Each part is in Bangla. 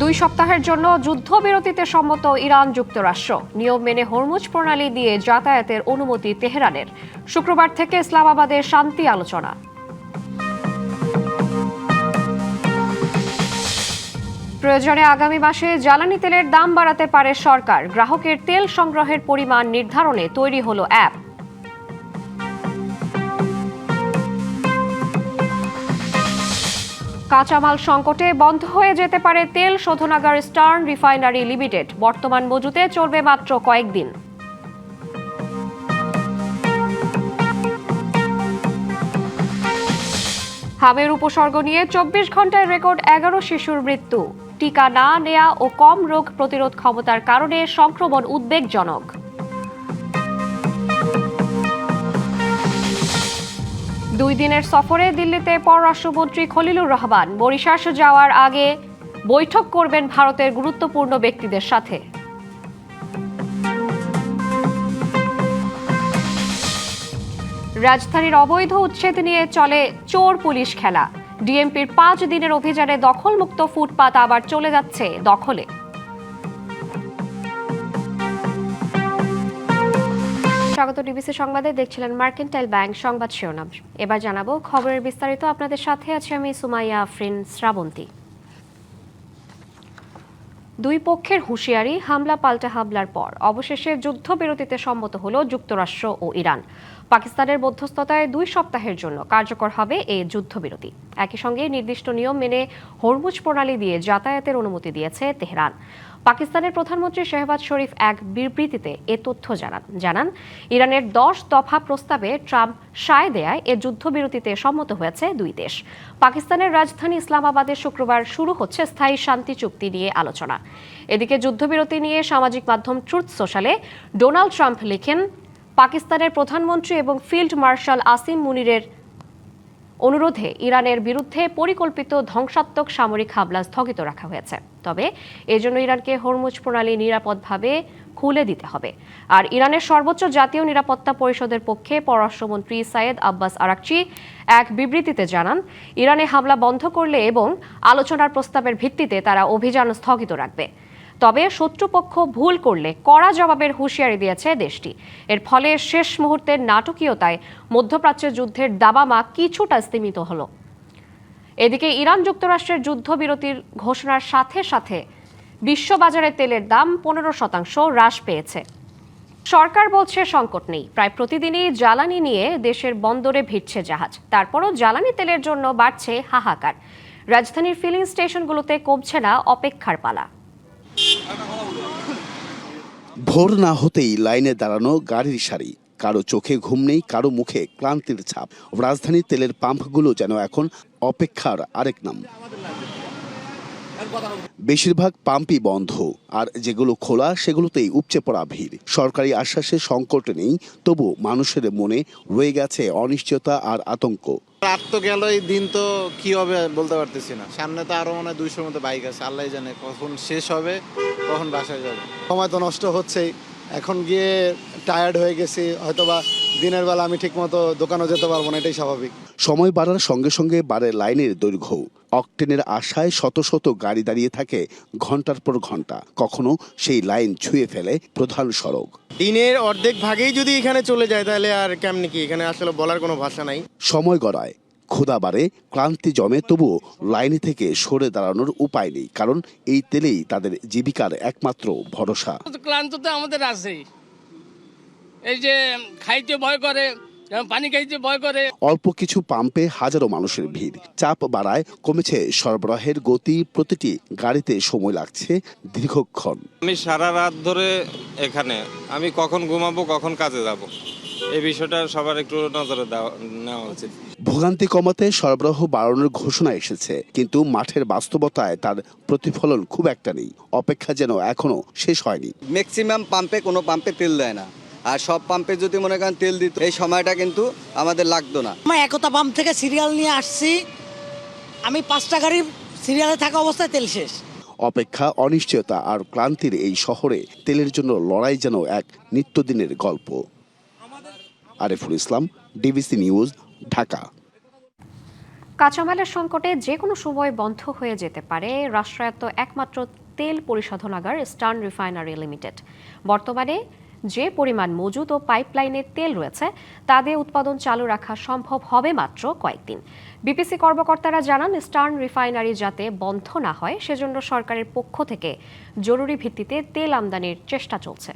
2 সপ্তাহের জন্য যুদ্ধবিরতিতে সম্মত ইরান যুক্তরাষ্ট্র। নিয়ম মেনে হরমুজ প্রণালী দিয়ে যাতায়াতের অনুমতি তেহরানের। শুক্রবার থেকে ইসলামাবাদে শান্তি আলোচনা। প্রয়োজনে আগামী মাসে জ্বালানি তেলের দাম বাড়াতে পারে সরকার। গ্রাহকের তেল সংগ্রহের পরিমাণ নির্ধারণে তৈরি হলো অ্যাপ। কাঁচামাল সংকটে বন্ধ হয়ে যেতে পারে তেল শোধনাগার স্টার্ন রিফাইনারি লিমিটেড। বর্তমান মজুতে চলবে মাত্র কয়েকদিন। হামের উপসর্গ নিয়ে 24 ঘন্টায় রেকর্ড 11 শিশুর মৃত্যু। টিকা না নেয়া ও কম রোগ প্রতিরোধ ক্ষমতার কারণে সংক্রমণ উদ্বেগজনক। দুই দিনের সফরে দিল্লিতে পররাষ্ট্রমন্ত্রী খলিলুর রহমান। মরিশাস যাওয়ার আগে বৈঠক করবেন ভারতের গুরুত্বপূর্ণ ব্যক্তিদের সাথে। রাজধানীর অবৈধ উচ্ছেদ নিয়ে চলে চোর পুলিশ খেলা। ডিএমপির 5 দিনের অভিযানে দখলমুক্ত ফুটপাত আবার চলে যাচ্ছে দখলে। স্বাগত ডিবিসি সংবাদে, দেখছিলেন মার্কেন্টাইল ব্যাংক সংবাদ শিরোনাম। এবার জানাবো খবরের বিস্তারিত। আপনাদের সাথে আছি আমি সুমাইয়া আফরিন শ্রাবন্তী। দুই পক্ষের হুঁশিয়ারি, হামলা পাল্টা হামলার পর অবশেষে যুদ্ধবিরতিতে সম্মত হল যুক্তরাষ্ট্র ও ইরান। পাকিস্তানের মধ্যস্থতায় 2 সপ্তাহের জন্য কার্যকর হবে এই যুদ্ধবিরতি। একই সঙ্গে নির্দিষ্ট নিয়ম মেনে হরমুজ প্রণালী দিয়ে যাতায়াতের অনুমতি দিয়েছে তেহরান। পাকিস্তানের প্রধানমন্ত্রী শেহবাজ শরীফ এক বিবৃতিতে এ তথ্য জানান ইরানের 10 দফা প্রস্তাবে ট্রাম্প সায় দেয়ায় এ যুদ্ধবিরতিতে সম্মত হয়েছে দুই দেশ। পাকিস্তানের রাজধানী ইসলামাবাদে শুক্রবার শুরু হচ্ছে স্থায়ী শান্তি চুক্তি নিয়ে আলোচনা। এদিকে যুদ্ধবিরতি নিয়ে সামাজিক মাধ্যম ট্রুথ সোশ্যালে ডোনাল্ড ট্রাম্প লিখেন, পাকিস্তানের প্রধানমন্ত্রী এবং ফিল্ড মার্শাল আসিম মুনিরের অনুরোধে ইরানের বিরুদ্ধে পরিকল্পিত ধ্বংসাত্মক সামরিক হামলা স্থগিত রাখা হয়েছে। তবে এজন্য ইরানকে হরমুজ প্রণালী নিরাপদভাবে খুলে দিতে হবে। আর ইরানের সর্বোচ্চ জাতীয় নিরাপত্তা পরিষদের পক্ষে পররাষ্ট্রমন্ত্রী সাইয়েদ আব্বাস আরাকচি এক বিবৃতিতে জানান, ইরানে হামলা বন্ধ করলে এবং আলোচনার প্রস্তাবের ভিত্তিতে তারা অভিযান স্থগিত রাখবে। তবে শত্রুপক্ষ ভুল করলে কড়া জবাবের হুঁশিয়ারি দিয়েছে দেশটি। এর ফলে শেষ মুহূর্তের নাটকীয়তায় মধ্যপ্রাচ্যের যুদ্ধের দাবামা কিছুটা স্তিমিত হলো। এদিকে ইরান যুক্তরাষ্ট্রের যুদ্ধবিরতির ঘোষণার সাথে সাথে বিশ্ববাজারে তেলের দাম 15% হ্রাস পেয়েছে। সরকার বলছে সংকট নেই। প্রায় প্রতিদিনই জ্বালানি নিয়ে দেশের বন্দরে ভিড়ছে জাহাজ। তারপরও জ্বালানি তেলের জন্য বাড়ছে হাহাকার। রাজধানীর ফিলিং স্টেশনগুলোতে কমছে না অপেক্ষার পালা। ভোর না হতেই লাইনে দাঁড়ানো গাড়ির সারি। কারো চোখে ঘুম নেই, কারো মুখে ক্লান্তির ছাপ। রাজধানীর তেলের পাম্পগুলো যেন এখন অপেক্ষার আরেক নাম। বেশিরভাগ পাম্পই বন্ধ, আর যেগুলো খোলা সেগুলোতেই উপচে পড়া ভিড়। সরকারি আশ্বাসে সংকট নেই, তবু মানুষের মনে রয়ে গেছে অনিশ্চয়তা আর আতঙ্ক। রাত তো গেল, এই দিন তো কি হবে বলতে পারতেছি না। সামনে তো আরো মনে হয় 200 মতো বাইক আছে, আল্লাহ জানে কখন শেষ হবে, কখন বাসায় যাবে। সময় তো নষ্ট হচ্ছেই। এখন গিয়ে টায়ার্ড হয়ে গেছি, হয়তোবা দিনের বেলা আমি ঠিক মতো দোকানও যেতে পারবো না, এটাই স্বাভাবিক। সময় বাড়ার সঙ্গে সঙ্গে বাড়ে লাইনের দৈর্ঘ্য। অকটেনের আশায় শত শত গাড়ি দাঁড়িয়ে থাকে ঘন্টার পর ঘন্টা। কখনো সেই লাইন ছুঁয়ে ফেলে প্রধান সড়ক। দিনের অর্ধেক ভাগেই যদি এখানে চলে যায় তাহলে আর কেমনি কি, এখানে আসলে বলার কোনো ভাষা নাই। সময় গড়ায়, ক্ষুধা বাড়ে, ক্লান্তি জমে, তবুও লাইনে থেকে সরে দাঁড়ানোর উপায় নেই। কারণ এই তেলেই তাদের জীবিকার একমাত্র ভরসা। ক্লান্ত তো আমাদের আছেই, এই যে খাইতে ভয় করে, পানি খাইতে ভয় করে। অল্প কিছু পাম্পে হাজারো মানুষের ভিড়। চাপ বাড়ায়, কমেছে সরবরাহের গতি। প্রতিটি গাড়িতে সময় লাগছে দীর্ঘক্ষণ। আমি সারা রাত ধরে এখানে, আমি কখন ঘুমাবো, কখন কাজে যাব, এই বিষয়টা সবার একটু নজরে নেওয়া উচিত। ভোগান্তি কমাতে সরবরাহ বাড়ানোর ঘোষণা এসেছে, কিন্তু মাঠের বাস্তবতায় তার প্রতিফলন খুব একটা নেই। অপেক্ষা যেন এখনো শেষ হয়নি। ম্যাক্সিমাম পাম্পে কোনো পাম্পে তেল দেয় না, আর সব পাম্পে যদি মনে করেন তেল দিত, এই সময়টা কিন্তু আমাদের লাগতো না। আমি একতা পাম্প থেকে সিরিয়াল নিয়ে আসছি, আমি 5টা গাড়ির সিরিয়ালে থাকা অবস্থায় তেল শেষ। অপেক্ষা, অনিশ্চয়তা আর ক্লান্তির এই শহরে তেলের জন্য লড়াই যেন এক নিত্যদিনের গল্প। Ariful Islam, DBC news, Dhaka. কাঁচামালের সংকটে যে কোনো সময় বন্ধ হয়ে যেতে পারে রাষ্ট্রায়ত্ত একমাত্র তেল পরিশোধনাগার ইস্টার্ন রিফাইনারি লিমিটেড। বর্তমানে যে পরিমাণ মজুদ ও পাইপলাইনের তেল রয়েছে তা দিয়ে উৎপাদন চালু রাখা সম্ভব হবে মাত্র কয়েকদিন। বিপিসি কর্মকর্তারা জানান, ইস্টার্ন রিফাইনারি যাতে বন্ধ না হয় সেজন্য সরকারের পক্ষ থেকে জরুরি ভিত্তিতে তেল আমদানির চেষ্টা চলছে।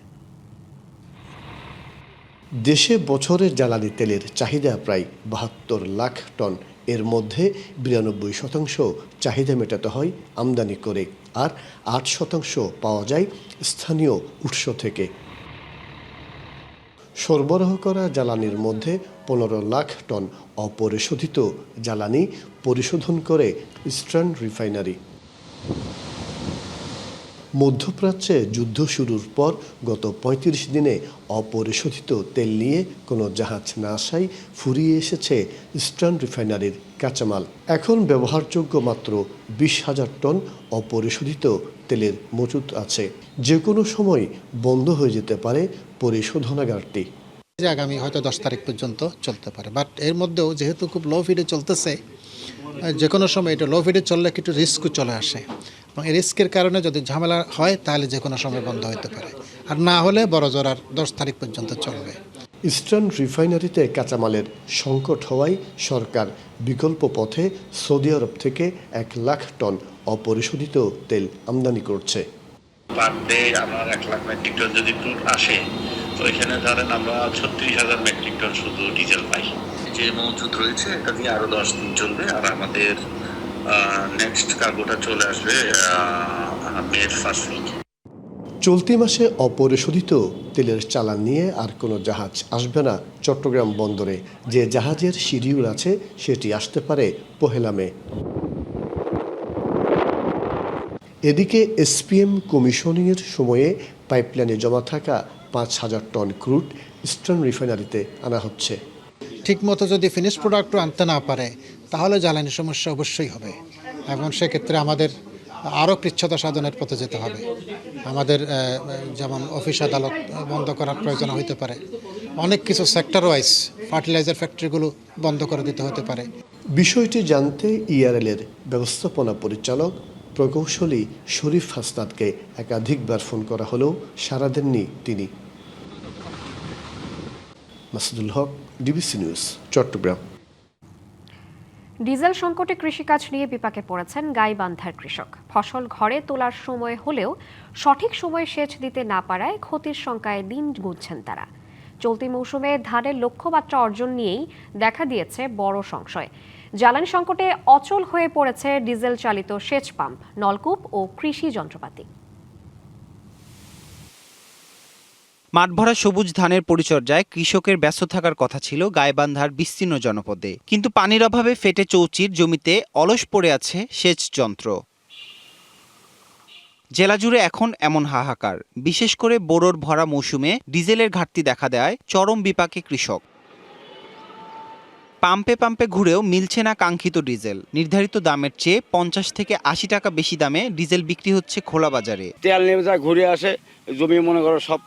দেশে বছরের জ্বালানি তেলের চাহিদা প্রায় ৭২ লাখ টন। এর মধ্যে ৯২% চাহিদা মেটাতে হয় আমদানি করে, আর ৮% পাওয়া যায় স্থানীয় উৎস থেকে। সরবরাহ করা জ্বালানির মধ্যে ১৫ লাখ টন অপরিশোধিত জ্বালানি পরিশোধন করে ইস্টার্ন রিফাইনারি। মধ্যপ্রাচ্যে যুদ্ধ শুরুর পর গত ৩৫ দিনে অপরিশোধিত তেল নিয়ে কোনো জাহাজ না আসায় ফুরিয়ে এসেছে ইস্টার্ন রিফাইনারির কাঁচামাল। এখন ব্যবহারযোগ্য মাত্র ২০,০০০ টন অপরিশোধিত তেলের মজুত আছে। যে কোনো সময় বন্ধ হয়ে যেতে পারে পরিশোধনাগারটি। আগামী হয়তো 10 তারিখ পর্যন্ত চলতে পারে, বাট এর মধ্যেও যেহেতু খুব লো ফিডে চলতেছে, যে কোনো সময় এটা লো ফিডে চললে একটু রিস্কও চলে আসে, এবং এই রিস্কের কারণে যদি ঝামেলা হয় তাহলে যে কোনো সময় বন্ধ হতে পারে, আর না হলে বড় জোর আর 10 তারিখ পর্যন্ত চলবে। ইস্টার্ন রিফাইনারিতে কাঁচামালের সংকট হওয়ায় সরকার বিকল্প পথে সৌদি আরব থেকে ১ লাখ টন অপরিশোধিত তেল আমদানি করছে। পার ডে আমার 1 লাখ মেট্রিক টন যদি ক্রুড আসে, তো এখানে ধরেন আমরা ৩৬,০০০ মেট্রিক টন শুধু ডিজেল পাই। যে মজুদ রয়েছে এটা দিয়ে আরো 10 দিন চলবে, আর আমাদের নেক্সট কার্গোটা চলে আসবে মের ফার্স্ট উইক। চলতি মাসে অপরিশোধিত তেলের চালান নিয়ে আর কোনো জাহাজ আসবে না চট্টগ্রাম বন্দরে। যে জাহাজের শিডিউল আছে সেটি আসতে পারে ১ মে। এদিকে এসপিএম কমিশনিংয়ের সময়ে পাইপলাইনে জমা থাকা ৫,০০০ টন ক্রুড ইস্টার্ন রিফাইনারিতে আনা হচ্ছে। ঠিকমতো যদি ফিনিশ প্রোডাক্টও আনতে না পারে তাহলে জ্বালানি সমস্যা অবশ্যই হবে, এবং সেক্ষেত্রে আমাদের আরও কৃচ্ছতা সাধনের পথে যেতে হবে। আমাদের যেমন অফিস আদালত বন্ধ করার প্রয়োজন হতে পারে, অনেক কিছু সেক্টর ওয়াইজ ফার্টিলাইজার ফ্যাক্টরিগুলো বন্ধ করে দিতে হতে পারে। বিষয়টি জানতে ইআরএলের ব্যবস্থাপনা পরিচালক প্রকৌশলী শরীফ হাসনাতকে একাধিকবার ফোন করা হলেও সাড়া দেননি তিনি। মাসুদুল হক, ডিবিসি নিউজ, চট্টগ্রাম। ডিজেল সংকটে কৃষিকাজ নিয়ে বিপাকে পড়েছেন গাইবান্ধার কৃষক। ফসল ঘরে তোলার সময় হলেও সঠিক সময়ে সেচ দিতে না পারায় ক্ষতির শঙ্কায় দিন গুনছেন তারা। চলতি মৌসুমে ধানের লক্ষ্যমাত্রা অর্জন নিয়েই দেখা দিয়েছে বড় সংশয়। জ্বালানি সংকটে অচল হয়ে পড়েছে ডিজেল চালিত সেচ পাম্প, নলকূপ ও কৃষি যন্ত্রপাতি। মাঠভরা সবুজ ধানের পরিচর্যায় কৃষকের ব্যস্ত থাকার কথা ছিল গাইবান্ধার বিস্তীর্ণ জনপদে, কিন্তু পানির অভাবে ফেটে চৌচির জমিতে অলস পড়ে আছে সেচ যন্ত্র। জেলা জুড়ে এখন এমন হাহাকার, বিশেষ করে বোরোর ভরা মৌসুমে ডিজেলের ঘাটতি দেখা দেয় চরম বিপাকে কৃষক। পাম্পে পাম্পে ঘুরেও মিলছে না কাঙ্ক্ষিত ডিজেল। নির্ধারিত দামের চেয়ে ৫০ থেকে ৮০ টাকা বেশি দামে ডিজেল বিক্রি হচ্ছে খোলা বাজারে। তেল নেমে যায়, ঘুরে আসে, জমি মনে করো সব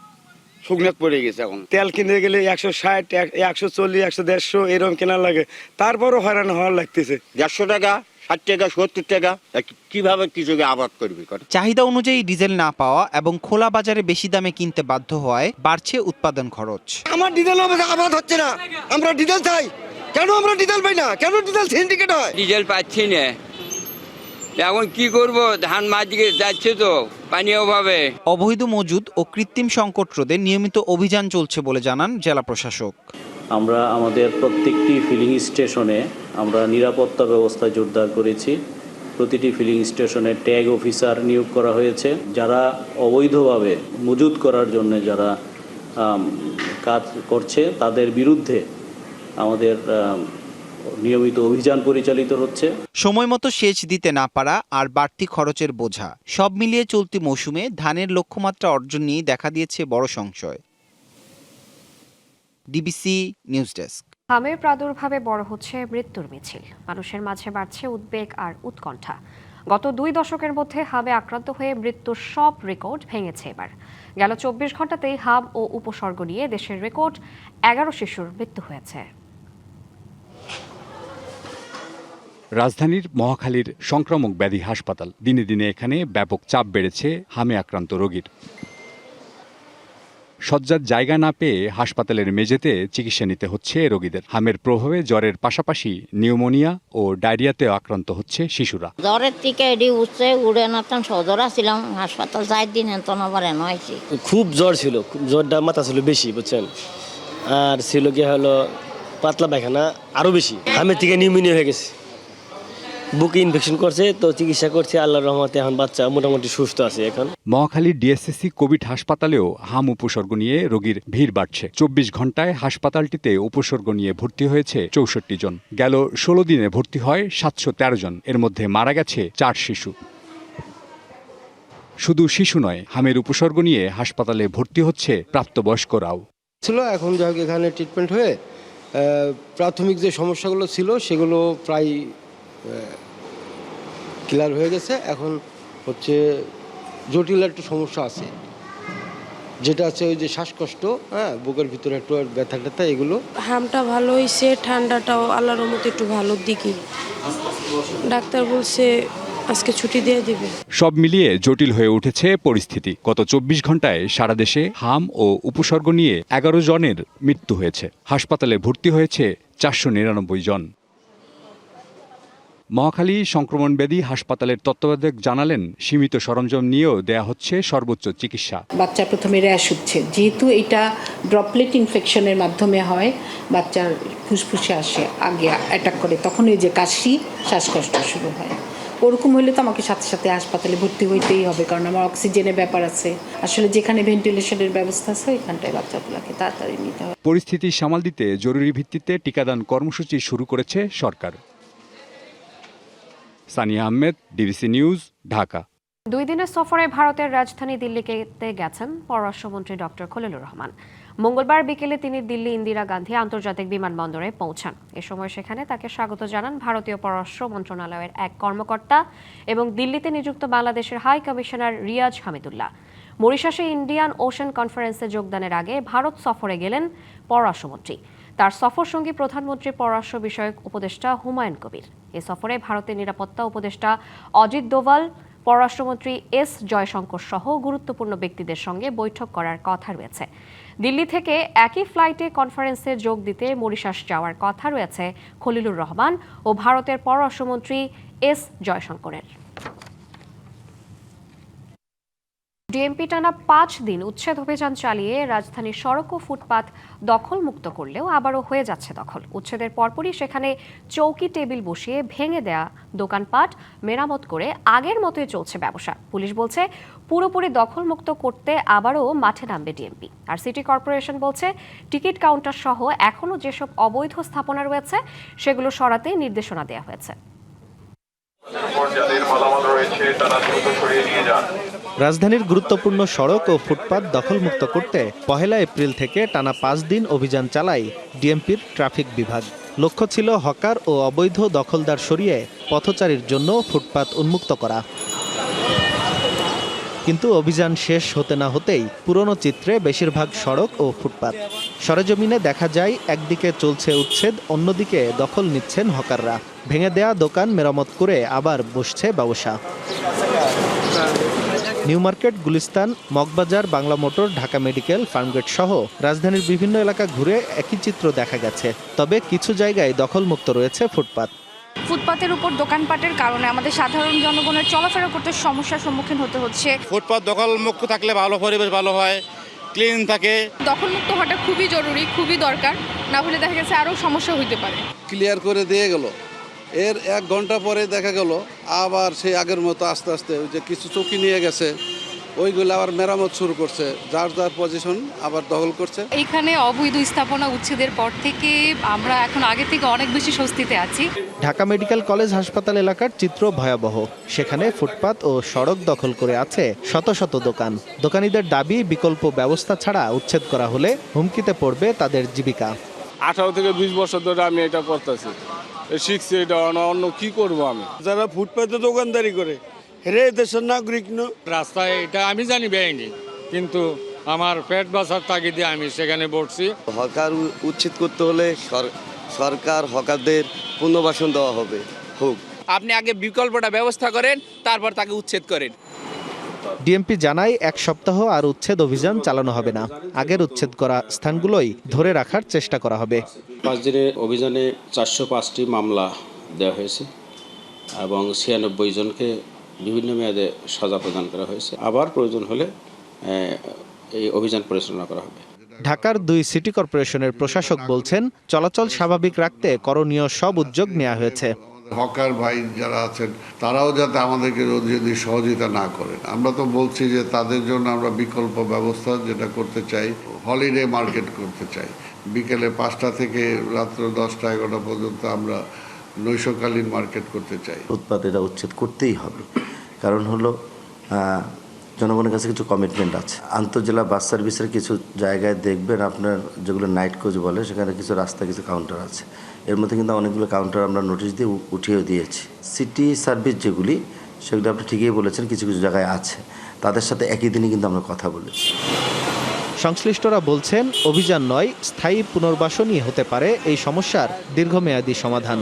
শুকনো পড়ে গেছে। এখন তেল কিনতে গেলে ১৬০, ১৪০, ১৫০ এরকম কেনার লাগে, তারপরও হয়রান হওয়ার লাগতেছে। ১৫০ টাকা, ৬০ টাকা, ৭০ টাকা, কিভাবে কৃষকে আবাদ করবে? চাহিদা অনুযায়ী ডিজেল না পাওয়া এবং খোলা বাজারে বেশি দামে কিনতে বাধ্য হওয়ায় বাড়ছে উৎপাদন খরচ। আমার ডিজেল আবাদ হচ্ছে না, আমরা ডিজেল চাই। কেন আমরা ডিজেল পাই না? কেন ডিজেল সিন্ডিকেট হয়? ডিজেল পাচ্ছি না, এখন কি করব? ধান মাঝদিকে যাচ্ছে তো পানীয় অভাবে। অবৈধ মজুদ ও কৃত্রিম সংকট রোধে নিয়মিত অভিযান চলছে বলে জানান জেলা প্রশাসক। আমরা আমাদের প্রত্যেকটি ফিলিং স্টেশনে আমরা নিরাপত্তা ব্যবস্থা জোরদার করেছি। প্রতিটি ফিলিং স্টেশনে ট্যাগ অফিসার নিয়োগ করা হয়েছে। যারা অবৈধভাবে মজুদ করার জন্য যারা কাজ করছে তাদের বিরুদ্ধে আমাদের নিয়মিত অভিযান পরিচালিত হচ্ছে। সময় মতো সেচ দিতে না পারা আর বাড়তি খরচের বোঝা, সব মিলিয়ে চলতি মৌসুমে ধানের লক্ষ্যমাত্রা অর্জন নিয়ে দেখা দিয়েছে বড় সংশয়। DBC news desk. হামের প্রাদুর্ভাবে বড় হচ্ছে মৃত্যুর মিছিল। মানুষের মাঝে বাড়ছে উদ্বেগ আর উৎকণ্ঠা। গত 2 দশকের মধ্যে হামে আক্রান্ত হয়ে মৃত্যুর সব রেকর্ড ভেঙেছে এবার। গেল 24 ঘন্টাতেই হাম ও উপসর্গ নিয়ে দেশের রেকর্ড 11 শিশুর মৃত্যু হয়েছে। রাজধানীর মহাখালীর সংক্রামক ব্যাধি হাসপাতাল। দিনে দিনে এখানে ব্যাপক চাপ বেড়েছে হামে আক্রান্ত রোগীর। শয্যার জায়গা না পেয়ে হাসপাতালের মেঝেতে চিকিৎসা নিতে হচ্ছে রোগীদের। হামের প্রভাবে জ্বরের পাশাপাশি নিউমোনিয়া ও ডায়রিয়াতেও আক্রান্ত হচ্ছে শিশুরা। জ্বরের থেকে এডি উঠছে উড়ে নাতাম সদর আসছিলাম হাসপাতাল 4 দিন এতন আবার হয়েছি। খুব জ্বর ছিল, জ্বরটা মাথা ছিল বেশি, বুঝছেন, আর ছিল কি হলো পাতলা পায়খানা আরো বেশি। হামের থেকে নিউমোনিয়া হয়ে গেছে, বুকে ইনফেকশন করছে, তো চিকিৎসা করছে, আল্লাহর রহমতে এখন বাচ্চা মোটামুটি সুস্থ আছে। এখন মহাখালীর ডিএসসিসি কোভিড হাসপাতালেও হাম উপসর্গ নিয়ে রোগীর ভিড় বাড়ছে। 24 ঘন্টায় হাসপাতালটিতে উপসর্গ নিয়ে ভর্তি হয়েছে 64 জন। গেল 16 দিনে ভর্তি হয় 713 জন। এর মধ্যে মারা গেছে 4 শিশু। শুধু শিশু নয়, হামের উপসর্গ নিয়ে হাসপাতালে ভর্তি হচ্ছে প্রাপ্তবয়স্করাও। ছিল এখন যাই হোক এখানে ট্রিটমেন্ট হয়ে প্রাথমিক যে সমস্যাগুলো ছিল সেগুলো প্রায় ক্লিয়ার হয়ে গেছে। এখন হচ্ছে জটিল একটু সমস্যা আছে, যেটা আছে ওই যে শ্বাসকষ্ট, বুকের ভিতরে একটু ব্যথা ট্যাথা, এগুলো। হামটা ভালো হয়েছে, ঠান্ডাটাও আল্লাহর রহমতে একটু ভালোর দিকে। ডাক্তার বলছে আজকে ছুটি দিয়ে দিবে। সব মিলিয়ে জটিল হয়ে উঠেছে পরিস্থিতি। গত 24 ঘন্টায় সারা দেশে হাম ও উপসর্গ নিয়ে 11 জনের মৃত্যু হয়েছে। হাসপাতালে ভর্তি হয়েছে 499 জন। মহাখালী সংক্রমণ ব্যাধি হাসপাতালের তত্ত্বাবধায়ক জানালেন, সীমিত সরঞ্জাম নিয়েও দেয়া হচ্ছে সর্বোচ্চ চিকিৎসা। বাচ্চা প্রথমে র্যাশ হচ্ছে, যেহেতু এটা ড্রপলেট ইনফেকশনের মাধ্যমে হয়, বাচ্চার ফুসফুসে আসে, আগে অ্যাটাক করে, তখন ওই যে কাশি, শ্বাসকষ্ট শুরু হয়। ওরকম হলে তো আমাকে সাথে সাথে হাসপাতালে ভর্তি হইতেই হবে, কারণ আমার অক্সিজেনের ব্যাপার আছে। আসলে যেখানে ভেন্টিলেশনের ব্যবস্থা আছে ওইখানটায় বাচ্চাগুলোকে তাড়াতাড়ি নিতে হবে। পরিস্থিতি সামাল দিতে জরুরি ভিত্তিতে টিকাদান কর্মসূচি শুরু করেছে সরকার। সানিয়া আহমেদ, ডিবিসি নিউজ, ঢাকা। 2 দিনের সফরে ভারতের রাজধানী দিল্লিতে গেছেন পররাষ্ট্রমন্ত্রী ডক্টর খলিলুর রহমান। মঙ্গলবার বিকেলে তিনি দিল্লি ইন্দিরা গান্ধী আন্তর্জাতিক বিমানবন্দরে পৌঁছান। এ সময় সেখানে তাকে স্বাগত জানান ভারতীয় পররাষ্ট্র মন্ত্রণালয়ের এক কর্মকর্তা এবং দিল্লিতে নিযুক্ত বাংলাদেশের হাই কমিশনার রিয়াজ হামিদুল্লাহ। মরিশাসে ইন্ডিয়ান ওশেন কনফারেন্সে যোগদানের আগে ভারত সফরে গেলেন পররাষ্ট্রমন্ত্রী। তার সফর সঙ্গী প্রধানমন্ত্রীর পররাষ্ট্র বিষয়ক উপদেষ্টা হুমায়ুন কবির। এ সফরে ভারতের নিরাপত্তা উপদেষ্টা অজিত দোভাল, পররাষ্ট্রমন্ত্রী এস জয়শঙ্কর সহ গুরুত্বপূর্ণ ব্যক্তিদের সঙ্গে বৈঠক করার কথা রয়েছে। দিল্লি থেকে একই ফ্লাইটে কনফারেন্সে যোগ দিতে মরিশাস যাওয়ার কথা রয়েছে খলিলুর রহমান ও ভারতের পররাষ্ট্রমন্ত্রী এস জয়শঙ্করের। ডিএমপি টানা 5 দিন উচ্ছেদ অভিযান চালিয়ে রাজধানীর সড়ক ও ফুটপাত দখলমুক্ত করলেও আবারও হয়ে যাচ্ছে দখল। উচ্ছেদের পরপরই সেখানে চৌকি টেবিল বসিয়ে ভেঙে দেয়া দোকানপাট মেরামত করে আগের মতোই চলছে ব্যবসা। পুলিশ বলছে পুরোপুরি দখলমুক্ত করতে আবারও মাঠে নামবে ডিএমপি। আর সিটি কর্পোরেশন বলছে টিকিট কাউন্টার সহ এখনও যেসব অবৈধ স্থাপনা রয়েছে সেগুলো সরাতে নির্দেশনা দেওয়া হয়েছে। রাজধানীর গুরুত্বপূর্ণ সড়ক ও ফুটপাত দখলমুক্ত করতে 1 এপ্রিল থেকে টানা 5 দিন অভিযান চালায় ডিএমপির ট্রাফিক বিভাগ। লক্ষ্য ছিল হকার ও অবৈধ দখলদার সরিয়ে পথচারীর জন্য ফুটপাত উন্মুক্ত করা। কিন্তু অভিযান শেষ হতে না হতেই পুরনো চিত্রে বেশিরভাগ সড়ক ও ফুটপাত। সরেজমিনে দেখা যায় একদিকে চলছে উচ্ছেদ, অন্যদিকে দখল নিচ্ছেন হকাররা। ভেঙে দেয়া দোকান মেরামত করে আবার বসছে ব্যবসা। New market, Gulistan, Moghbazar, Bangla motor, Dhaka medical, Farmgate সহ রাজধানীর বিভিন্ন এলাকা ঘুরে একই চিত্র দেখা গেছে। তবে কিছু জায়গায় দখলমুক্ত রয়েছে ফুটপাত। ফুটপাতের উপর দোকানপাটের কারণে আমাদের সাধারণ জনগণের চলাফেরা করতে সমস্যার সম্মুখীন হতে হচ্ছে। ফুটপাত দখলমুক্ত থাকলে ভালো, পরিবেশ ভালো হয়, ক্লিন থাকে। দখলমুক্ত হওয়াটা খুবই জরুরি, খুবই দরকার, না হলে দেখা গেছে আরও সমস্যা হইতে পারে। ক্লিয়ার করে দিয়ে গেল, এর 1 ঘন্টা পরে দেখা গেল আবার সেই আগের মতো আস্তে আস্তে ওই যে কিছু চৌকি নিয়ে গেছে ওইগুলো আবার মেরামত শুরু করছে, যার যার পজিশন আবার দখল করছে। এখানে অবৈধ স্থাপনা উচ্ছেদের পর থেকে আমরা এখন আগে থেকে অনেক বেশি স্বস্তিতে আছি। ঢাকা মেডিকেল কলেজ হাসপাতাল এলাকার চিত্র ভয়াবহ। সেখানে ফুটপাত ও সড়ক দখল করে আছে শত শত দোকান। দোকানীদের দাবি বিকল্প ব্যবস্থা ছাড়া উচ্ছেদ করা হলে হুমকিতে পড়বে তাদের জীবিকা। 18 থেকে 20 বছর ধরে আমি এটা করতেছি, শিখছি, এটা অন্য কি করব আমি। যারা ফুটপাতে দোকানদারি করে রে দেশের নাগরিক ন। রাস্তায় এটা আমি জানি বেআইনি, কিন্তু আমার পেট বাঁচার তাগিদে আমি সেখানে বসছি। হকার উচ্ছেদ করতে হলে সরকার হকারদের পুনর্বাসন দেওয়া হবে, হোক। আপনি আগে বিকল্পটা ব্যবস্থা করেন, তারপর তাকে উচ্ছেদ করেন। ডিএমপি জানায় 1 সপ্তাহ আর উচ্ছেদ অভিযান চালানো হবে না। আগের উচ্ছেদ করা স্থানগুলোই ধরে রাখার চেষ্টা করা হবে। 5 দিনের অভিযানে 405টি মামলা দেওয়া হয়েছে এবং 96 জনকে বিভিন্ন মেয়াদে সাজা প্রদান করা হয়েছে। আবার প্রয়োজন হলে এই অভিযান পরিচালনা করা হবে। ঢাকার 2 সিটি কর্পোরেশনের প্রশাসক বলছেন, চলাচল স্বাভাবিক রাখতে করণীয় সব উদ্যোগ নেওয়া হয়েছে। হকার ভাই যারা আছেন তারাও যাতে আমাদেরকে যদি সহযোগিতা না করেন, আমরা তো বলছি যে তাদের জন্য আমরা বিকল্প ব্যবস্থা যেটা করতে চাই, হলিডে মার্কেট করতে চাই। বিকেলে 5টা থেকে রাত্র 10টা 11টা পর্যন্ত আমরা নৈশকালীন মার্কেট করতে চাই। উৎপাদটা উচ্ছেদ করতেই হবে, কারণ হলো জনগণের কাছে কিছু কমিটমেন্ট আছে। আন্তঃজেলা বাস সার্ভিসের কিছু জায়গায় দেখবেন আপনার যেগুলো নাইট কোচ বলে, সেখানে কিছু রাস্তা কিছু কাউন্টার আছে। এর মধ্যে কিন্তু অনেকগুলো কাউন্টার আমরা নোটিশ দিয়ে উঠিয়েও দিয়েছি। সিটি সার্ভিস যেগুলি, সেগুলো আপনি ঠিকই বলেছেন, কিছু কিছু জায়গায় আছে, তাদের সাথে একই দিনই কিন্তু আমরা কথা বলেছি। সংশ্লিষ্টরা বলছেন, অভিযান নয়, স্থায়ী পুনর্বাসনই হতে পারে এই সমস্যার দীর্ঘমেয়াদী সমাধান।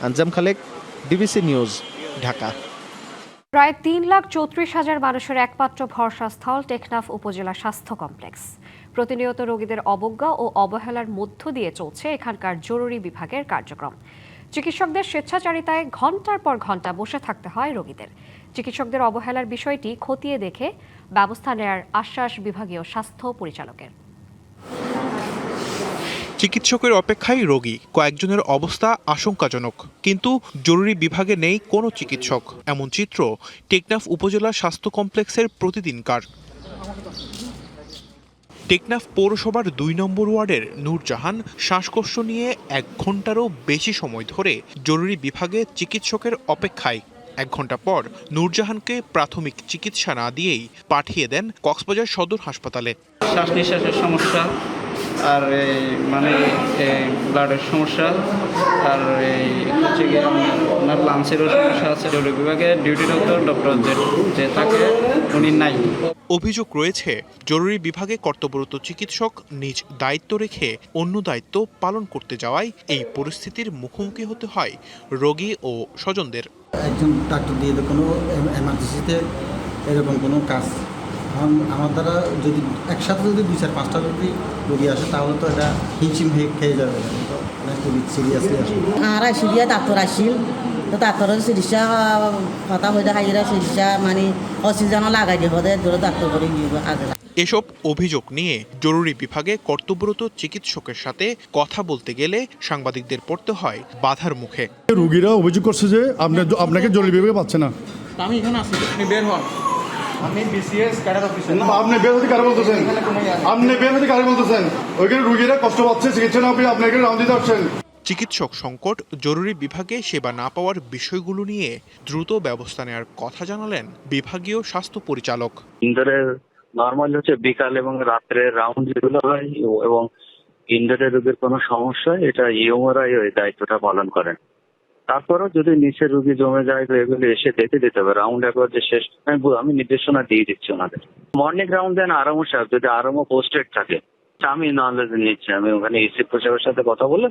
আঞ্জাম খালেক, ডিবিসি নিউজ, ঢাকা। প্রায় 3,34,000 মানুষের একমাত্র ভরসাস্থল টেকনাফ উপজেলা স্বাস্থ্য কমপ্লেক্স। প্রতিনিয়ত রোগীদের অবজ্ঞা ও অবহেলার মধ্য দিয়ে চলছে এখানকার জরুরি বিভাগের কার্যক্রম। চিকিৎসকদের স্বেচ্ছাচারিতায় ঘণ্টার পর ঘণ্টা বসে থাকতে হয় রোগীদের। চিকিৎসকদের অবহেলার বিষয়টি খতিয়ে দেখে ব্যবস্থা নেয়ার আশ্বাস বিভাগীয় স্বাস্থ্য পরিচালকের। চিকিৎসকের অপেক্ষায় রোগী, কয়েকজনের অবস্থা আশঙ্কাজনক, কিন্তু জরুরি বিভাগে নেই কোনো চিকিৎসক। এমন চিত্র টেকনাফ উপজেলা স্বাস্থ্য কমপ্লেক্সের প্রতিদিনকার। টেকনাফ পৌরসভার 2 নম্বর ওয়ার্ডের নূরজাহান শ্বাসকষ্ট নিয়ে 1 ঘণ্টারও বেশি সময় ধরে জরুরি বিভাগে চিকিৎসকের অপেক্ষায়। 1 ঘণ্টা পর নূরজাহানকে প্রাথমিক চিকিৎসা না দিয়েই পাঠিয়ে দেন কক্সবাজার সদর হাসপাতালে। শ্বাস নিঃশ্বাসের সমস্যা, আর মানে ব্লাডের সমস্যা, আর হচ্ছে গিয়ে আপনার লাংসেরও সমস্যা আছে। জরুরি বিভাগে ডিউটি ডক্টর যে থাকে উনি নাই। অভিযোগ রয়েছে, জরুরি বিভাগে কর্তব্যরত চিকিৎসক নিজ দায়িত্ব রেখে অন্য দায়িত্ব পালন করতে যাওয়ায় এই পরিস্থিতির মুখোমুখি হতে হয় রোগী ও স্বজনদের। একজন ডাক্তার দিয়ে কোনো এমার্জেন্সিতে এরকম কোনো কাজ আমার দ্বারা যদি একসাথে যদি 2-4-5টা যদি রোগী আসে, তাহলে তো এটা হিমশিম হয়ে খেয়ে যাবে, খুবই সিরিয়াসলি আসে। আর আসিয়া ডাক্তার আসিল, তো ডাক্তারের চিকিৎসা কথা হয়ে হাইরা চিকিৎসা মানে অক্সিজেন লাগাই দিয়ে হতে ডাক্তার করে আগে। এসব অভিযোগ নিয়ে জরুরি বিভাগে কর্তব্যরত চিকিৎসকের সাথে কথা বলতে গেলে সাংবাদিকদের পড়তে হয় বাধার মুখে। রোগীরা অভিযোগ করছে যে আপনাকে জরুরি বিভাগে পাচ্ছে না। আমি এখানে আসি, আপনি বের হন। আমি বিসিএস ক্যাডার অফিসার। আপনি বের হতে কারে বলতেছেন? আপনি বের হতে কারে বলতেছেন? ওইখানে রোগীরা কষ্ট পাচ্ছে, চিকিৎসা না পেয়ে আপনি এখানে রাউন্ড দিতে আসছেন। চিকিৎসক সংকট, জরুরি বিভাগে সেবা না পাওয়ার বিষয়গুলো নিয়ে দ্রুত ব্যবস্থা নেওয়ার কথা জানালেন বিভাগীয় স্বাস্থ্য পরিচালক। ইনডোরের নর্মাল হচ্ছে বিকাল এবং রাত্রে রাউন্ড যেগুলো হয়, এবং ইনডোরের রোগীর কোনো সমস্যা, এটা ইউমোরাই ওই দায়িত্বটা পালন করেন। তারপরও যদি নিচে রুগী জমে যায়, তো এগুলো এসে দেখে দিতে হবে। রাউন্ড একবার যে শেষ, আমি নির্দেশনা দিয়ে দিচ্ছি ওনাদের। মর্নিং রাউন্ড দেন আরমো সাহেব, যদি আরমো পোস্টেড থাকে আমি নলেজ নিচ্ছি, আমি ওখানে এসি প্রসাবের সাথে কথা বলে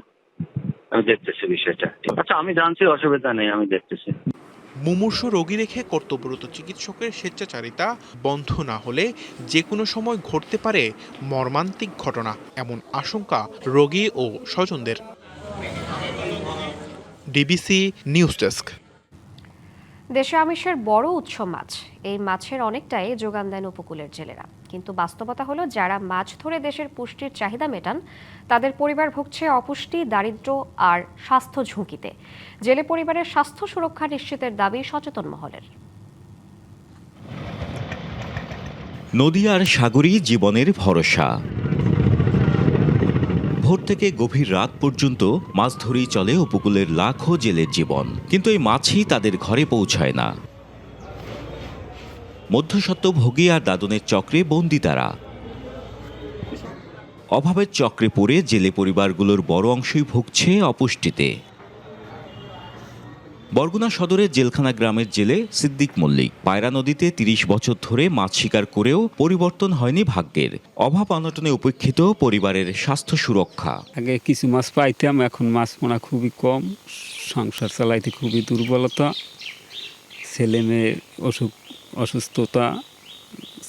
আমি দেখতেছি বিষয়টা। আচ্ছা, আমি জানছি, অসুবিধা নেই, আমি দেখতেছি। মুমূর্ষু রোগী রেখে কর্তব্যরত চিকিৎসকের স্বেচ্ছাচারিতা বন্ধ না হলে যে কোনো সময় ঘটতে পারে মর্মান্তিক ঘটনা, এমন আশঙ্কা রোগী ও স্বজনদের। DBC news desk. দেশে আমিষের বড় উৎস মাছ। এই মাছের অনেকটাই যোগান দেন উপকূলের জেলেরা, কিন্তু বাস্তবতা হলো যারা মাছ ধরে দেশের পুষ্টির চাহিদা মেটান, তাদের পরিবার ভুগছে অপুষ্টি, দারিদ্র্য আর স্বাস্থ্য ঝুঁকিতে। জেলে পরিবারের স্বাস্থ্য সুরক্ষা নিশ্চিতের দাবি সচেতন মহলের। নদী আর সাগরই জীবনের ভরসা। ভোর থেকে গভীর রাত পর্যন্ত মাছ ধরেই চলে উপকূলের লাখো জেলের জীবন, কিন্তু এই মাছই তাদের ঘরে পৌঁছায় না। মধ্যস্বত্বভোগী আর দাদনের চক্রে বন্দী তারা। অভাবের চক্রে পড়ে জেলে পরিবারগুলোর বড় অংশই ভুগছে অপুষ্টিতে। বরগুনা সদরের জেলখানা গ্রামের জেলে সিদ্দিক মল্লিক পায়রা নদীতে ৩০ বছর ধরে মাছ শিকার করেও পরিবর্তন হয়নি ভাগ্যের। অভাব অনটনে উপেক্ষিত পরিবারের স্বাস্থ্য সুরক্ষা। আগে কিছু মাছ পাইতাম, এখন মাছ পোনা খুবই কম, সংসার চালাইতে খুবই দুর্বলতা, ছেলে মেয়ের অসুস্থতা,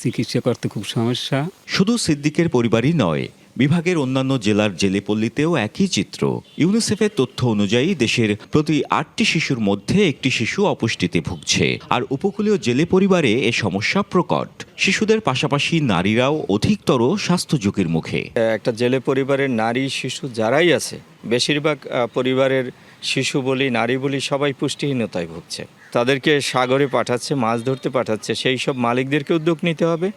চিকিৎসা করতে খুব সমস্যা। শুধু সিদ্দিকের পরিবারই নয়, বিভাগের অন্যান্য জেলার জেলেপল্লীতেও একই চিত্র। ইউনিসেফের তথ্য অনুযায়ী দেশের প্রতি ৮টি শিশুর মধ্যে একটি শিশু অপুষ্টিতে ভুগছে। আর উপকূলীয় জেলে পরিবারে এ সমস্যা প্রকট। শিশুদের পাশাপাশি নারীরাও অধিকতর স্বাস্থ্য ঝুঁকির মুখে। একটা জেলে পরিবারের নারী শিশু যারাই আছে, বেশিরভাগ পরিবারের শিশু বলি নারী বলি সবাই পুষ্টিহীনতায় ভুগছে। তাদেরকে সাগরে পাঠাচ্ছে, মাছ ধরতে পাঠাচ্ছে। সেই সব মালিকদেরকে উদ্যোগ নিতে হবে,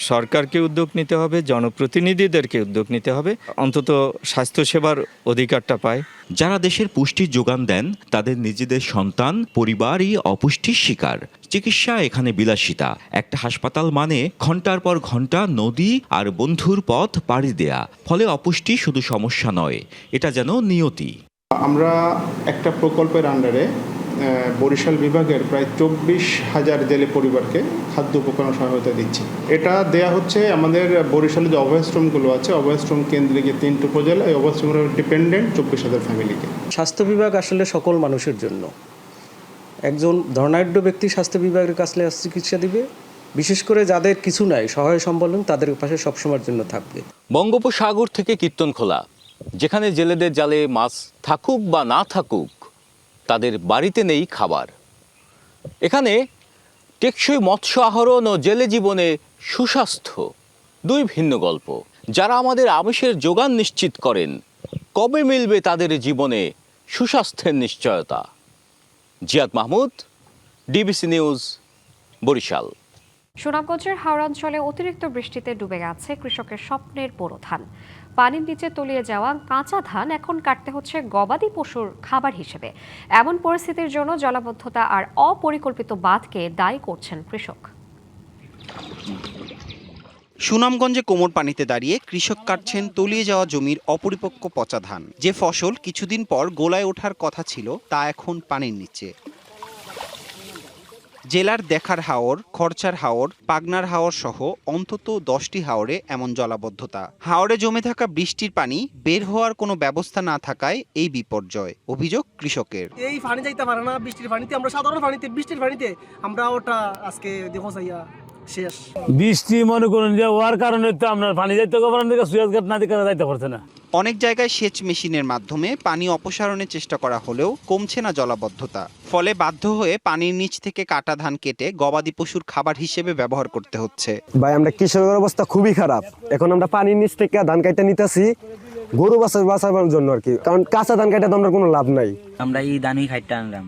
সরকারকে উদ্যোগ নিতে হবে, জনপ্রতিনিধিদেরকে উদ্যোগ নিতে হবে, অন্তত স্বাস্থ্যসেবার অধিকারটা পায়। যারা দেশের পুষ্টির যোগান দেন তাদের নিজেদের সন্তান পরিবারই অপুষ্টির শিকার। চিকিৎসা এখানে বিলাসিতা। একটা হাসপাতাল মানে ঘন্টার পর ঘন্টা নদী আর বন্ধুর পথ পাড়ি দেয়া। ফলে অপুষ্টি শুধু সমস্যা নয়, এটা যেন নিয়তি। আমরা একটা প্রকল্পের আন্ডারে বরিশাল বিভাগের প্রায় 24,000 জেলে পরিবারকে খাদ্য উপকরণ সহায়তা দিচ্ছি। এটা দেয়া হচ্ছে আমাদের বরিশালে যে অভয়াশ্রমগুলো আছে, অভয়াশ্রম কেন্দ্রিক 3টি উপজেলা, এই অভয়াশ্রমের ডিপেন্ডেন্ট 24,000 ফ্যামিলিকে। স্বাস্থ্য বিভাগ আসলে সকল মানুষের জন্য। একজন ধনাঢ্য ব্যক্তি স্বাস্থ্য বিভাগের কাছে চিকিৎসা দিবে, বিশেষ করে যাদের কিছু নাই, সহায় সম্বল তাদের পাশে সবসময়ের জন্য থাকবে। বঙ্গোপসাগর থেকে কীর্তনখোলা, যেখানে জেলেদের জালে মাছ থাকুক বা না থাকুক, তাদের বাড়িতে নেই খাবার। এখানে টেকসই মৎস্য আহরণ ও জেলে জীবনে সুস্বাস্থ্য, দুই ভিন্ন গল্প। যারা আমাদের আমিষের যোগান নিশ্চিত করেন, কবে মিলবে তাদের জীবনে সুস্বাস্থ্যের নিশ্চয়তা? Ziad Mahmud, DBC news, Barishal. সুনামগঞ্জের হাওড়াঞ্চলে অতিরিক্ত বৃষ্টিতে ডুবে গেছে কৃষকের স্বপ্নের বোরো ধান। পানির নিচে তলিয়ে যাওয়া কাঁচা ধান এখন কাটতে হচ্ছে গবাদি পশুর খাবার হিসেবে। এমন পরিস্থিতির জন্য জলাবদ্ধতা আর অপরিকল্পিত বাঁধকে দায়ী করছেন কৃষক। সুনামগঞ্জে কোমর পানিতে দাঁড়িয়ে কৃষক কাটছেন তলিয়ে যাওয়া জমির অপরিপক্ক পচা ধান। যে ফসল কিছুদিন পর গোলায় ওঠার কথা ছিল, তা এখন পানির নিচে। জেলার দেখার হাওর, খরচার হাওর, পাগনার হাওর সহ অন্তত 10টি হাওরে এমন জলাবদ্ধতা। হাওরে জমে থাকা বৃষ্টির পানি বের হওয়ার কোনো ব্যবস্থা না থাকায় এই বিপর্যয়। অভিযোগ কৃষকের। এই পানি যাইতে পারে না বৃষ্টির পানিতে, আমরা সাধারণ পানিতে, বৃষ্টির পানিতে আমরা ওটা আজকে দেখো যাইয়া শেষ। বৃষ্টি মনে করেন যে হওয়ার কারণে তো আমরা পানি যাইতে পারেন, সুয়েজ গেট না দিকে যাইতে পারছে না। অনেক জায়গায় সেচ মেশিনের মাধ্যমে পানি অপসারণের চেষ্টা করা হলেও কমছে না জলাবদ্ধতা। ফলে বাধ্য হয়ে পানির নিচ থেকে কাটা ধান কেটে গবাদি পশুর খাবার হিসেবে ব্যবহার করতে হচ্ছে। ভাই, আমরা কৃষকের অবস্থা খুবই খারাপ। এখন আমরা পানির নিচ থেকে ধান কাটতে নিতেছি গরু বাঁচাবার জন্য আর কি, কারণ কাঁচা ধান কাটতে তো আমরা কোনো লাভ নাই। আমরা এই ধানই খাইতে আনলাম,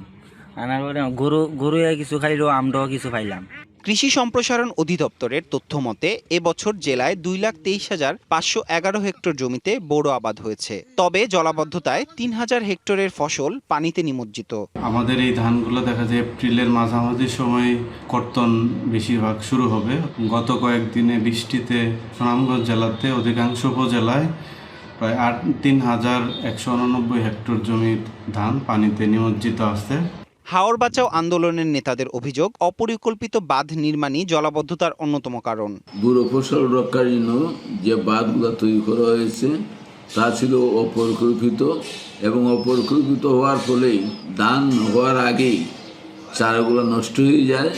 আনার পরে গরু কিছু খাইলো, আমরাও কিছু খাইলাম। কৃষি সম্প্রসারণ অধিদপ্তরের তথ্য মতে এবছর জেলায় 2,23,511 হেক্টর জমিতে বোরো আবাদ হয়েছে। তবে জলাবদ্ধতায় 3,000 হেক্টরের ফসল পানিতে নিমজ্জিত। আমাদের এই ধানগুলো দেখা যায় এপ্রিলের মাঝামাঝি সময় কর্তন বেশিরভাগ শুরু হবে। গত কয়েকদিনে বৃষ্টিতে সুনামগঞ্জ জেলাতে অধিকাংশ উপজেলায় প্রায় 3,189 হেক্টর জমির ধান পানিতে নিমজ্জিত আছে। হাওর বাঁচাও আন্দোলনের নেতাদের অভিযোগ, অপরিকল্পিত বাঁধ নির্মাণই জলাবদ্ধতার অন্যতম কারণ। বুড়ো ফসল রক্ষার জন্য যে বাঁধগুলো তৈরি করা হয়েছে তা ছিল অপরিকল্পিত, এবং অপরিকল্পিত হওয়ার ফলেই ধান হওয়ার আগেই চারাগুলো নষ্ট হয়ে যায়।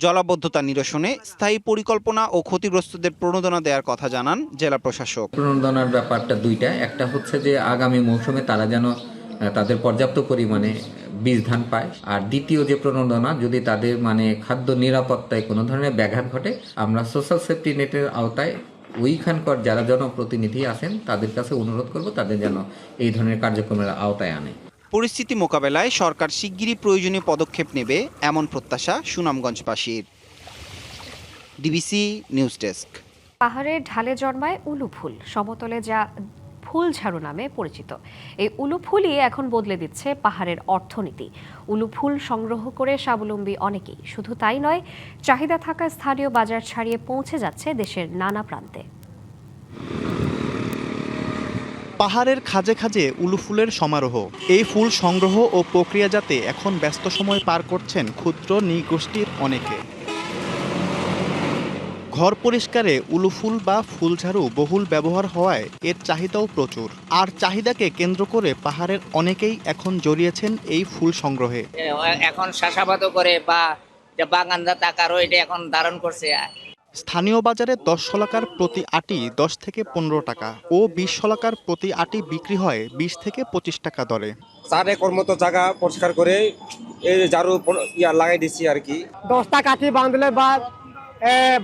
জলাবদ্ধতা নিরসনে স্থায়ী পরিকল্পনা ও ক্ষতিগ্রস্তদের প্রণোদনা দেওয়ার কথা জানান জেলা প্রশাসক। প্রণোদনার ব্যাপারটা দুইটা, একটা হচ্ছে যে আগামী মৌসুমে তারা যেন তাদের পর্যাপ্ত পরিমাণে বীজ ধান পায়, আর দ্বিতীয় যে প্রণোদনা, যদি তাদের খাদ্য নিরাপত্তায় কোনো ধরনের ব্যাঘাত ঘটে, আমরা সোশ্যাল সেফটি নেটের আওতায় ওইখানকার যারা জনপ্রতিনিধি আছেন তাদের কাছে অনুরোধ করব তাদের যেন এই ধরনের কার্যক্রমের আওতায় আনে। পরিস্থিতি মোকাবেলায় সরকার শিগগিরই প্রয়োজনীয় পদক্ষেপ নেবে, এমন প্রত্যাশা সুনামগঞ্জবাসীর। DBC news desk. পাহাড়ের ঢালে জন্মায় উলু ফুল, সমতলে যা ফুল ঝাড়ু নামে পরিচিত। এই উলু ফুলই এখন বদলে দিচ্ছে পাহাড়ের অর্থনীতি। উলু ফুল সংগ্রহ করে স্বাবলম্বী অনেকেই। শুধু তাই নয়, চাহিদা থাকা স্থানীয় বাজার ছাড়িয়ে পৌঁছে যাচ্ছে দেশের নানা প্রান্তে। পাহাড়ের খাজে খাজে উলু ফুলের সমারোহ। এই ফুল সংগ্রহ ও প্রক্রিয়াজাতে এখন ব্যস্ত সময় পার করছেন ক্ষুদ্র নৃগোষ্ঠীর অনেকে। ঘর পরিষ্কারে উলু ফুল বা ফুলঝাড়ু বহুল ব্যবহার হওয়ায় এর চাহিদাও প্রচুর। আর চাহিদাকে কেন্দ্র করে পাহাড়ের অনেকেই এখন জড়িয়েছেন এই ফুল সংগ্রহে। এখন চাষাবাদও করে বা বাগানদার টাকারও এটা এখন ধারণ করছে। স্থানীয় বাজারে 10 শলাকার প্রতি আটি 10 থেকে 15 টাকা ও 20 শলাকার প্রতি আটি বিক্রি হয় 20 থেকে 25 টাকা দরে। 4 একর মতো জায়গা পরিষ্কার করে এই ঝাড়ু লাগাই দিচ্ছি আর কি। 10টা কাঠি বাঁধলে বা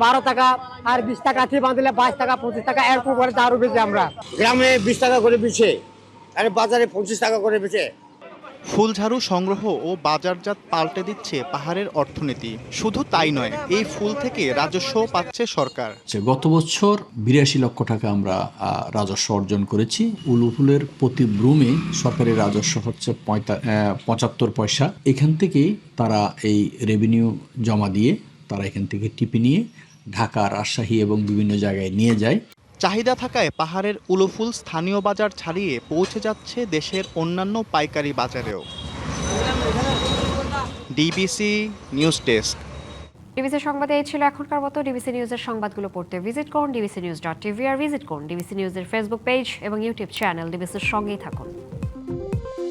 12 টাকা, আর 20টা কাঠি বাঁধলে 22 টাকা 25 টাকা এরকম করে ঝাড়ু বেচি আমরা। গ্রামে 20 টাকা করে বেচে আর বাজারে 25 টাকা করে বেচে। ফুলঝাড়ু সংগ্রহ ও বাজারজাত পাল্টে দিচ্ছে পাহাড়ের অর্থনীতি। শুধু তাই নয়, এই ফুল থেকে রাজস্ব পাচ্ছে সরকার। গত বছর 82 লক্ষ টাকা আমরা রাজস্ব অর্জন করেছি। উলু ফুলের প্রতি ব্রুমে সরকারি রাজস্ব হচ্ছে 75 পয়সা। এখান থেকে তারা এই রেভিনিউ জমা দিয়ে তারা এখান থেকে টিপি নিয়ে ঢাকা, রাজশাহী এবং বিভিন্ন জায়গায় নিয়ে যায়। চাহিদা থাকায় পাহাড়ের উলু ফুল স্থানীয় বাজার ছাড়িয়ে পৌঁছে যাচ্ছে দেশের অন্যান্য পাইকারি বাজারেও। DBC news desk. ডিবিসি সংবাদে এই ছিল এখনকার মতো। ডিবিসি নিউজের সংবাদগুলো পড়তে ভিজিট করুন dbcnews.tv আর ভিজিট করুন ডিবিসি নিউজের ফেসবুক পেজ এবং ইউটিউব চ্যানেল। ডিবিসির সঙ্গেই থাকুন।